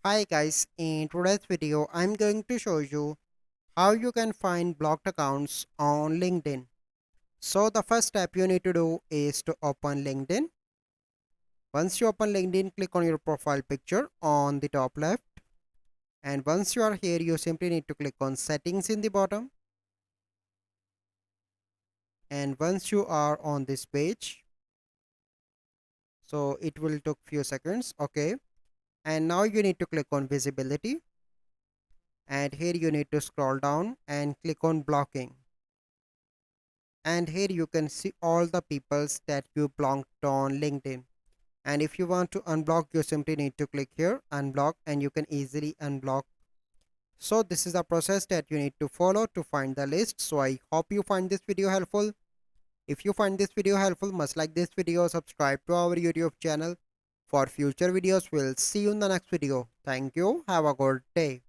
Hi guys, in today's video I'm going to show you how you can find blocked accounts on LinkedIn. So the first step you need to do is to open LinkedIn. Once you open LinkedIn, click on your profile picture on the top left, and once you are here you simply need to click on settings in the bottom, and once you are on this page, so it will take few seconds. Okay, and now you need to click on visibility, and here you need to scroll down and click on blocking, and here you can see all the peoples that you blocked on LinkedIn. And if you want to unblock, you simply need to click here unblock, and you can easily unblock. So this is a process that you need to follow to find the list. So I hope you find this video helpful. If you find this video helpful, must like this video, subscribe to our YouTube channel for future videos. We'll see you in the next video. Thank you, have a good day.